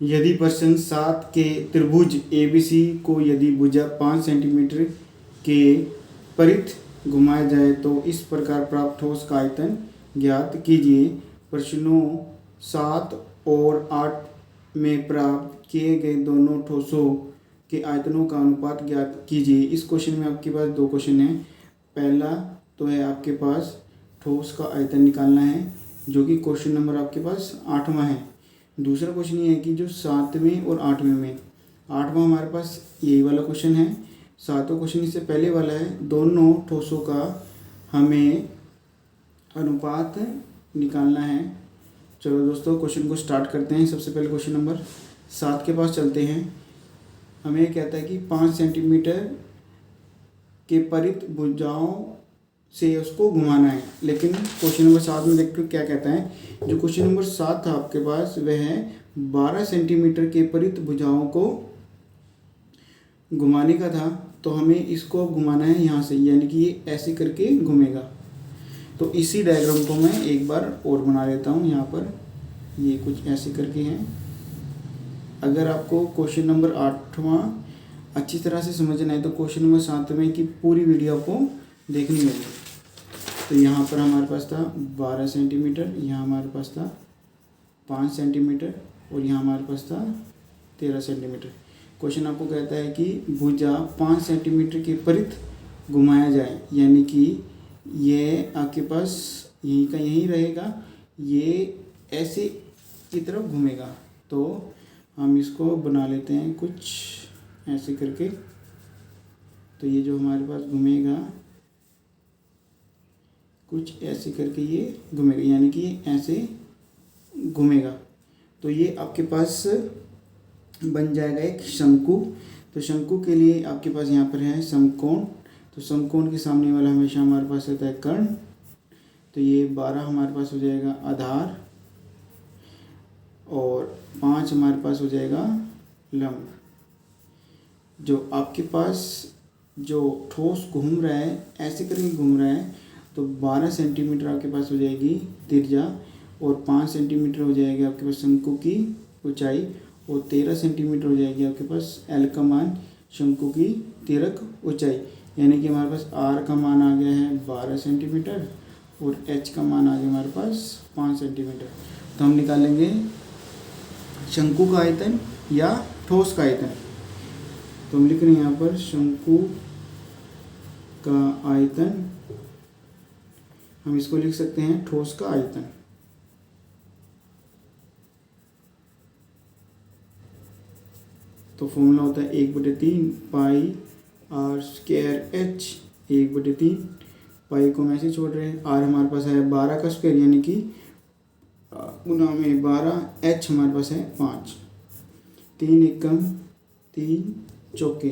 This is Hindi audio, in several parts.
यदि प्रश्न 7 के त्रिभुज ABC को यदि भुजा 5 सेंटीमीटर के परितः घुमाया जाए तो इस प्रकार प्राप्त ठोस का आयतन ज्ञात कीजिए। प्रश्नों 7 और 8 में प्राप्त किए गए दोनों ठोसों के आयतनों का अनुपात ज्ञात कीजिए। इस क्वेश्चन में आपके पास दो क्वेश्चन हैं। पहला तो है आपके पास ठोस का आयतन निकालना है, जो कि क्वेश्चन नंबर आपके पास 8वां है। दूसरा क्वेश्चन ये है कि जो 7वें और 8वें में, 8वां हमारे पास यही वाला क्वेश्चन है, 7वां क्वेश्चन इससे पहले वाला है। दोनों ठोसों का हमें अनुपात निकालना है। चलो दोस्तों क्वेश्चन को स्टार्ट करते हैं। सबसे पहले क्वेश्चन नंबर 7 के पास चलते हैं। हमें कहता है कि 5 सेंटीमीटर के परितः भुजाओं से उसको घुमाना है। लेकिन क्वेश्चन नंबर 7 में देखो क्या कहता है। जो क्वेश्चन नंबर 7 था आपके पास वह है 12 सेंटीमीटर के परितः भुजाओं को घुमाने का था। तो हमें इसको घुमाना है यहाँ से, यानी कि ये ऐसे करके घूमेगा। तो इसी डायग्राम को मैं एक बार और बना लेता हूँ। यहाँ पर ये कुछ ऐसे करके हैं। अगर आपको क्वेश्चन नंबर 8वां अच्छी तरह से समझना है तो क्वेश्चन नंबर 7वें की पूरी वीडियो आपको देखनी होगी। तो यहाँ पर हमारे पास था 12 सेंटीमीटर, यहाँ हमारे पास था 5 सेंटीमीटर और यहाँ हमारे पास था 13 सेंटीमीटर। क्वेश्चन आपको कहता है कि भुजा 5 सेंटीमीटर के परितः घुमाया जाए, यानी कि ये आपके पास यहीं का यहीं रहेगा, ये ऐसे की तरफ घूमेगा। तो हम इसको बना लेते हैं कुछ ऐसे करके। तो ये जो हमारे पास घूमेगा कुछ ऐसे करके ये घूमेगा, यानी कि ऐसे घूमेगा। तो ये आपके पास बन जाएगा एक शंकु। तो शंकु के लिए आपके पास यहाँ पर है समकोण। तो समकोण के सामने वाला हमेशा हमारे पास रहता है कर्ण। तो ये 12 हमारे पास हो जाएगा आधार और 5 हमारे पास हो जाएगा लंब। जो आपके पास जो ठोस घूम रहा है ऐसे करके घूम रहा है, तो 12 सेंटीमीटर आपके पास हो जाएगी त्रिज्या और 5 सेंटीमीटर हो जाएगी आपके पास शंकु की ऊंचाई और 13 सेंटीमीटर हो जाएगी आपके पास एल का मान, शंकु की तिर्यक ऊंचाई। यानी कि हमारे पास आर का मान आ गया है 12 सेंटीमीटर और एच का मान आ गया हमारे पास 5 सेंटीमीटर। तो हम निकालेंगे शंकु का आयतन या ठोस का आयतन। तो हम लिख रहे हैं यहाँ पर शंकु का आयतन, हम इसको लिख सकते हैं ठोस का आयतन। तो फॉर्मूला होता है 1/3 पाई आर स्क्वायर एच 1/3। पाई को हम ऐसे छोड़ रहे हैं। आर हमारे पास है 12 का स्क्वायर, यानी कि गुना में 12, एच हमारे पास है 5। 3 एकम 3 चौके,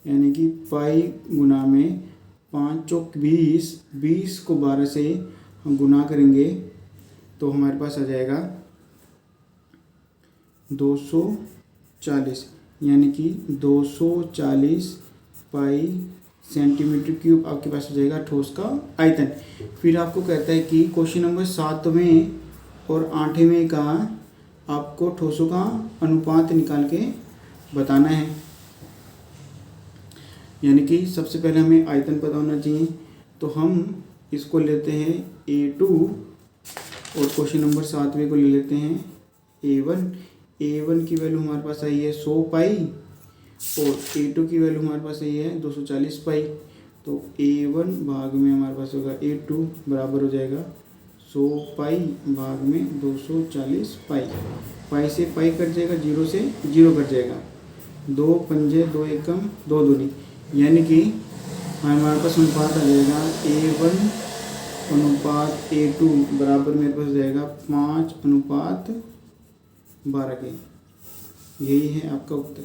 यानी कि पाई गुना में 5 चौक 20, 20 को 12 से हम गुना करेंगे तो हमारे पास आ जाएगा 240, यानी कि 240 पाई सेंटीमीटर क्यूब आपके पास हो जाएगा ठोस का आयतन। फिर आपको कहता है कि क्वेश्चन नंबर 7वें और 8वें का आपको ठोसों का अनुपात निकाल के बताना है। यानी कि सबसे पहले हमें आयतन पता होना चाहिए। तो हम इसको लेते हैं A2 और क्वेश्चन नंबर 7वें को ले लेते हैं A1। A1 की वैल्यू हमारे पास आई है 100 पाई और A2 की वैल्यू हमारे पास आई है 240 पाई। तो A1 भाग में हमारे पास होगा A2 बराबर हो जाएगा 100 पाई भाग में 240 पाई। पाई से पाई कट जाएगा, 0 से 0 कट जाएगा, 2 पंजे 2 एकम 2 दूनी, यानी कि हमारे पास अनुपात आ जाएगा A1 अनुपात A2 बराबर मेरे पास जाएगा 5:12 के। यही है आपका उत्तर।